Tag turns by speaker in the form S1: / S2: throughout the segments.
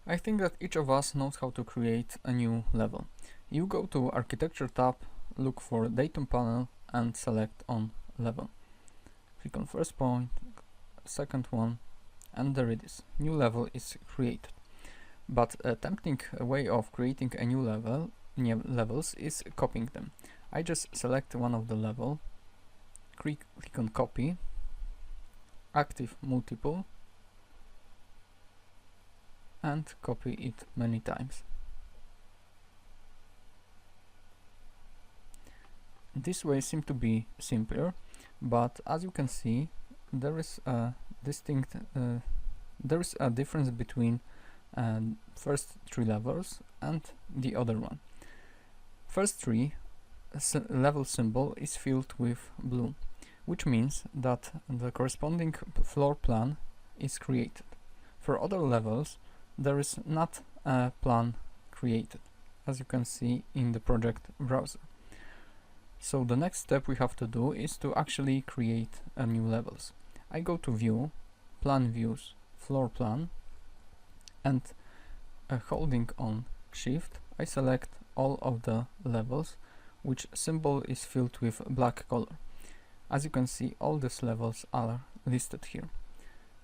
S1: I think that each of us knows how to create a new level. You go to Architecture tab, look for Datum panel and select on level. Click on first point, second one, and there it is. New level is created. But a tempting way of creating a new levels is copying them. I just select one of the level, click on copy, active multiple, and copy it many times. This way seems to be simpler, but as you can see, there is a difference between first three levels and the other one. First three level symbol is filled with blue, which means that the corresponding floor plan is created. For other levels, there is not a plan created, as you can see in the project browser. So the next step we have to do is to actually create a new levels. I go to View, Plan Views, Floor Plan, and holding on Shift, I select all of the levels which symbol is filled with black color. As you can see, all these levels are listed here.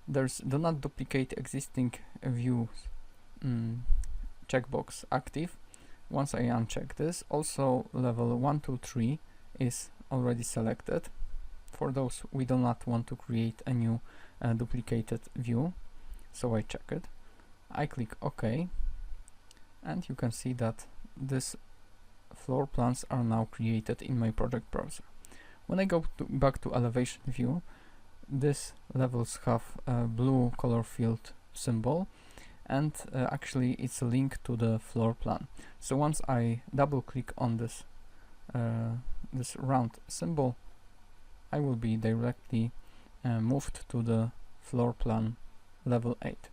S1: There's do not duplicate existing views checkbox active. Once I uncheck this, also level 1, 2, 3 is already selected. For those we do not want to create a new duplicated view, so I check it. I click OK, and you can see that these floor plans are now created in my project browser. When I go back to elevation view, these levels have a blue color filled symbol, and actually it's a link to the floor plan. So once I double click on this this round symbol, I will be directly moved to the floor plan level 8.